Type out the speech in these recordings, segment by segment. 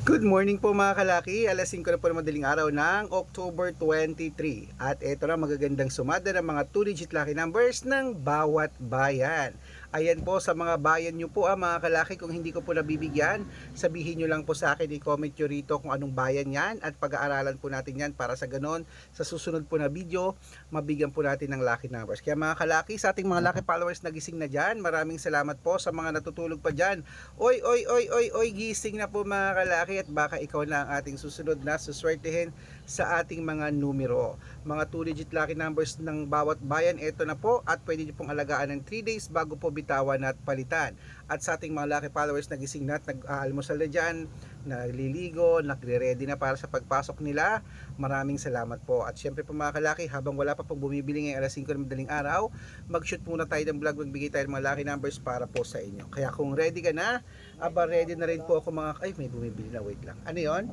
Good morning po mga kalaki, alas 5 na po ng madaling araw ng October 23. At ito na magagandang sumada ng mga 2-digit lucky numbers ng bawat bayan. Ayan po sa mga bayan nyo po mga kalaki, kung hindi ko po nabibigyan, sabihin nyo lang po sa akin, i-comment nyo rito kung anong bayan yan at pag-aaralan po natin yan para sa ganon sa susunod po na video, mabigyan po natin ng lucky numbers. Kaya mga kalaki, sa ating mga lucky followers na gising na dyan, maraming salamat po sa mga natutulog pa dyan. Oy, oy, oy, oy, oy, gising na po mga kalaki at baka ikaw na ang ating susunod na suswertehin sa ating mga numero. Mga 2-digit lucky numbers ng bawat bayan, ito na po at pwede nyo pong alagaan ng 3 days bago po bitawan at palitan. At sa ating mga lucky followers na gising na at nag-aalmusal na dyan, nagliligo, nagre-ready na para sa pagpasok nila, maraming salamat po. At syempre po mga kalaki, habang wala pa pong bumibili ngayong alas 5 ng madaling araw, mag-shoot muna tayo ng vlog, magbigay tayo ng mga lucky numbers para po sa inyo. Kaya kung ready ka na, aba ready na rin po ako mga, ay may bumibili na, wait lang. Ano yon?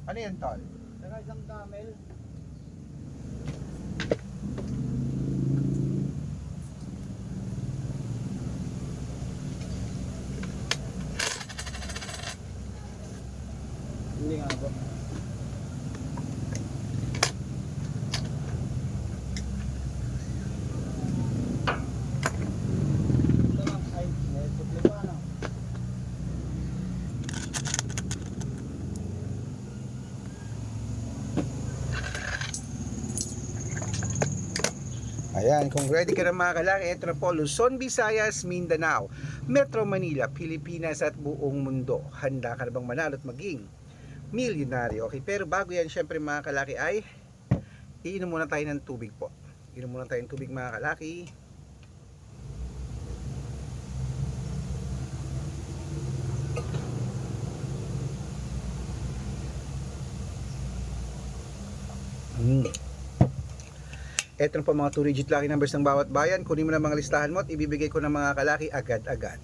Ano yan tol? Saka isang camel. Hindi nga po. Ito lang. Ay, may putli pa na. Ayan, kung ready ka na mga kalaki, ito na po, Luzon, Visayas, Mindanao, Metro Manila, Pilipinas at buong mundo. Handa ka na bang manalo at maging milyonaryo? Okay, pero bago yan, syempre mga kalaki ay iinom muna tayo ng tubig po. Iinom muna tayo ng tubig mga kalaki. Ito na po mga 2-digit lucky numbers ng bawat bayan. Kunin mo na mga listahan mo at ibibigay ko ng mga kalaki agad-agad.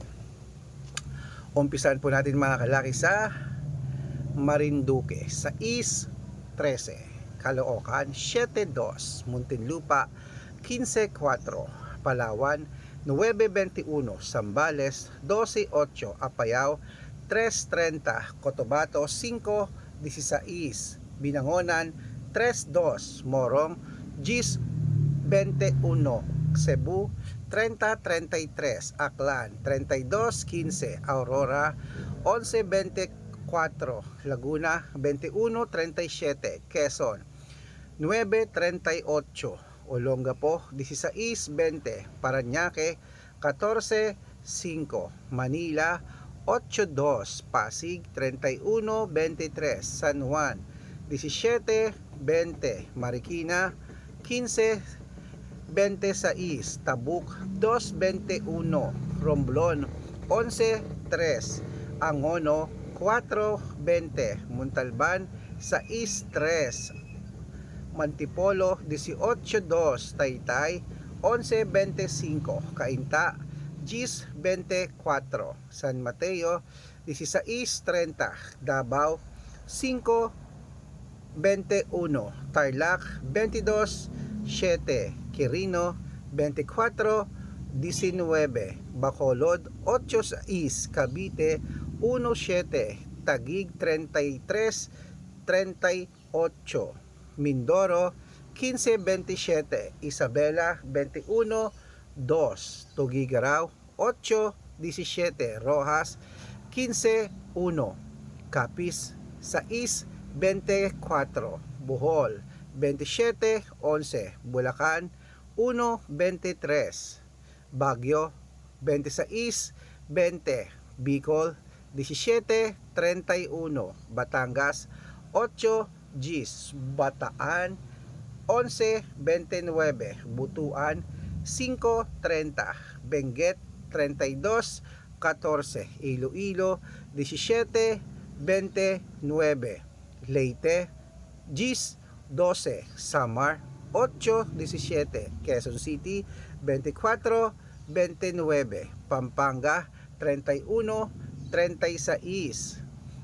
Umpisahan po natin mga kalaki sa Marinduque, sa East 13, Caloocan 7-2, Muntinlupa 15-4, Palawan 9-21, Zambales 12-8, Apayao 3-30, Cotabato 5-16, Binangonan 3-2, Morong 21, Cebu 30-33, Aklan 32-15, Aurora 11-24, Laguna 21-37, Quezon 9-38, Olongapo 16-20, Parañaque 14-5, Manila 8-2, Pasig 31-23, San Juan 17-20, Marikina 15-26, Tabuk 2-21, Romblon 11-3, Angono 4-20, Montalban 6-3, Mantipolo 18-2, Taytay 11-25, Cainta 10-24, San Mateo 16-30, Davao 5-21, Tarlac 22-7, Quirino 24-19, Bacolod 8-6, Cavite 1-7, Taguig 33-38, Mindoro 15-27, Isabela 21-2, Tuguegarao 8-17, Rojas 15-1, Capiz 6-24, Bohol 27-11, Bulacan 1-23, Baguio 26-20, Bicol 17-31, Batangas 8-10, Bataan 11-29, Butuan 5-30, Benguet 32-14, Iloilo 17-29, Leyte 10-12, Samar 8-17, Quezon City 24-29, Pampanga 31-36,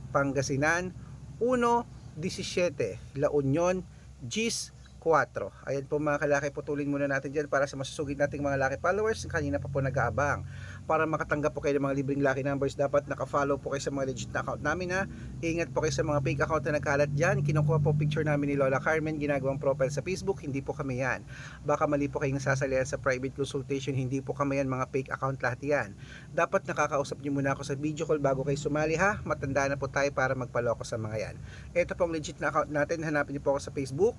Pangasinan 1-17, La Union 10-4, 4. Ayan po mga kalaki, putulin muna natin dyan para sa masusugid nating mga lucky followers. Kanina pa po nag-aabang. Para makatanggap po kayo ng mga libreng lucky numbers, dapat naka-follow po kayo sa mga legit na account namin ha. Ingat po kayo sa mga fake account na nagkalat dyan. Kinukuha po picture namin ni Lola Carmen, ginagawang profile sa Facebook, hindi po kami yan. Baka mali po kayong nasasalihan sa private consultation, hindi po kami yan, mga fake account lahat yan. Dapat nakakausap nyo muna ako sa video call bago kayo sumali ha. Matanda na po tayo para magpaloko sa mga yan. Ito pong legit na account natin, hanapin niyo po ako sa Facebook.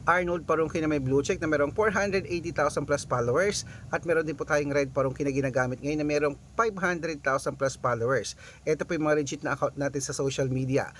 Arnold Parungki na may blue check na merong 480,000 plus followers, at meron din po tayong Red Parungki na ginagamit ngayon na merong 500,000 plus followers. Ito po yung mga legit na account natin sa social media.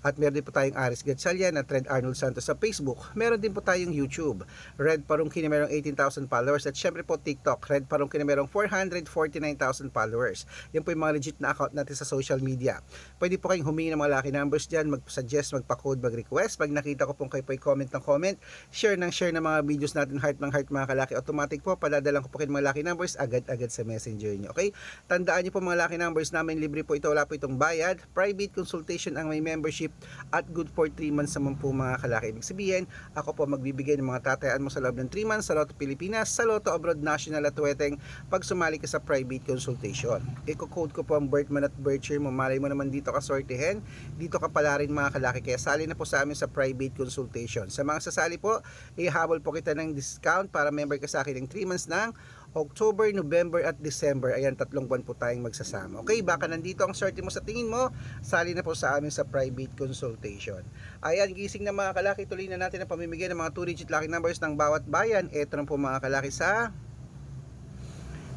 At meron din po tayong Aris Gatchalian at Red Arnold Santos sa Facebook. Meron din po tayong YouTube, Red Parungki na merong 18,000 followers, at syempre po TikTok, Red Parungki na merong 449,000 followers. Yan po yung mga legit na account natin sa social media. Pwede po kayong humingi ng mga lucky numbers dyan, mag-suggest, magpa-code, mag-request. Pag nakita ko pong kayo po comment ng comment, share ng mga videos natin, heart ng heart mga kalaki, automatic po padadalang ko po kayo mga lucky numbers agad-agad sa messenger nyo. Okay? Tandaan nyo po mga lucky numbers namin, libre po ito, wala po itong bayad. Private consultation ang may membership at good for 3 months naman po mga kalaki. Ibig sabihin, ako po magbibigay ng mga tatayaan mo sa loob ng 3 months sa Lotto Pilipinas, sa Lotto Abroad National at Weteng pag sumali ka sa private consultation. Iko-code ko po ang birth month at birth year mo. Malay mo naman dito ka sortihin, dito ka pala rin mga kalaki. Kaya sali na po sa amin sa private consultation. Sa mga sasali po, ihabol po kita ng discount para member ka sa akin ng 3 months ng October, November at December. Ayan, 3 buwan po tayong magsasama. Okay, baka nandito ang sorte mo sa tingin mo, sali na po sa amin sa private consultation. Ayan, gising na mga kalaki, tuloy na natin ang pamimigay ng mga 2-digit lucky numbers ng bawat bayan. Ito na po mga kalaki sa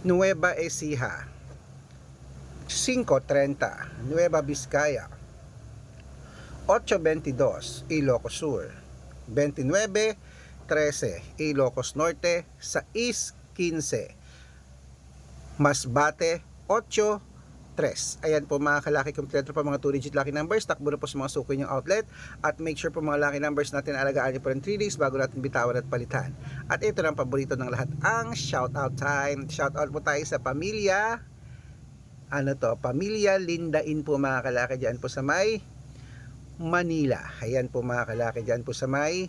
Nueva Ecija, 5:30, Nueva Vizcaya, 8:22, Ilocos Sur, 29:13, Ilocos Norte, sa East 15, Masbate 8-3. Ayan po mga kalaki, kompleto po mga 2-digit lucky numbers. Takbo na po sa mga suko niyong outlet, at make sure po mga lucky numbers natin alagaan niyo po ng 3 days bago natin bitawan at palitan. At ito na ang paborito ng lahat, ang shoutout time. Shoutout po tayo sa pamilya Pamilya Lindain po mga kalaki, dyan po sa may Manila. Ayan po mga kalaki, dyan po sa may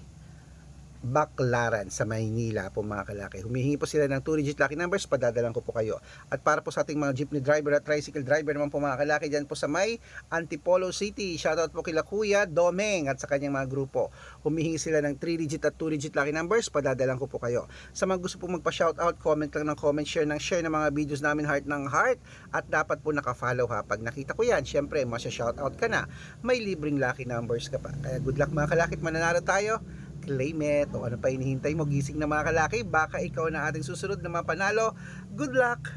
Baclaran sa Maynila po mga kalaki. Humihingi po sila ng 2-digit lucky numbers, padadalan ko po kayo. At para po sa ating mga jeepney driver at tricycle driver naman po mga kalaki, dyan po sa may Antipolo City, shoutout po kila Kuya Domeng at sa kanyang mga grupo. Humihingi sila ng 3-digit at 2-digit lucky numbers, padadalan ko po kayo. Sa mga gusto po magpa-shoutout, comment lang ng comment, share ng mga videos namin, heart ng heart, at dapat po naka-follow ha. Pag nakita ko yan, syempre masya-shoutout ka na, may libreng lucky numbers ka pa. Kaya good luck mga kalaki, mananalo tayo. Claim it, o ano pa hinihintay mo, gising na mga kalaki, baka ikaw na ating susunod na mapanalo. Good luck!